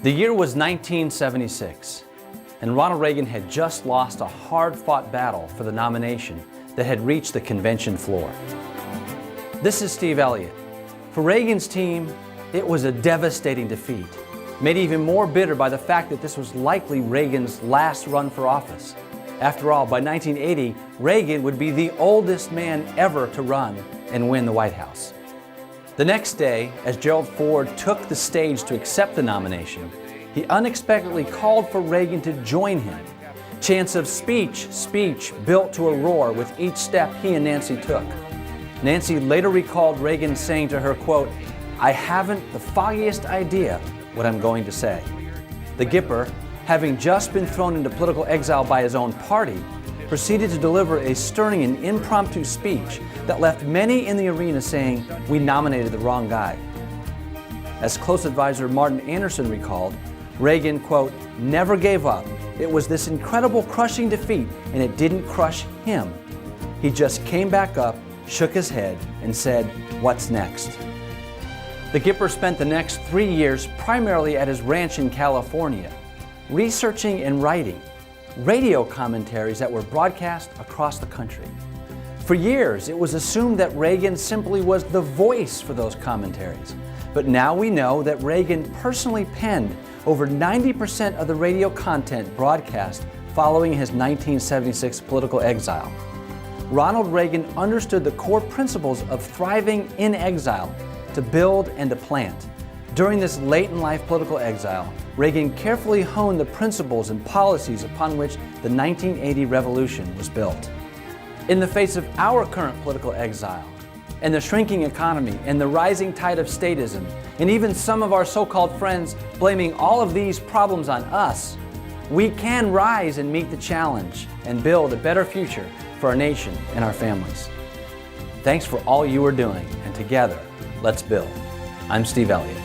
The year was 1976, and Ronald Reagan had just lost a hard-fought battle for the nomination that had reached the convention floor. This is Steve Elliott. For Reagan's team, it was a devastating defeat, made even more bitter by the fact that this was likely Reagan's last run for office. After all, by 1980, Reagan would be the oldest man ever to run and win the White House. The next day, as Gerald Ford took the stage to accept the nomination, he unexpectedly called for Reagan to join him. Chants of speech built to a roar with each step he and Nancy took. Nancy later recalled Reagan saying to her, quote, "I haven't the foggiest idea what I'm going to say." The Gipper, having just been thrown into political exile by his own party, proceeded to deliver a stirring and impromptu speech that left many in the arena saying, "We nominated the wrong guy." As close advisor Martin Anderson recalled, Reagan, quote, "never gave up. It was this incredible crushing defeat, and it didn't crush him. He just came back up, shook his head, and said, 'What's next?'" The Gipper spent the next 3 years primarily at his ranch in California, researching and writing radio commentaries that were broadcast across the country. For years, it was assumed that Reagan simply was the voice for those commentaries. But now we know that Reagan personally penned over 90% of the radio content broadcast following his 1976 political exile. Ronald Reagan understood the core principles of thriving in exile, to build and to plant. During this late-in-life political exile, Reagan carefully honed the principles and policies upon which the 1980 revolution was built. In the face of our current political exile, and the shrinking economy, and the rising tide of statism, and even some of our so-called friends blaming all of these problems on us, we can rise and meet the challenge and build a better future for our nation and our families. Thanks for all you are doing, and together, let's build. I'm Steve Elliott.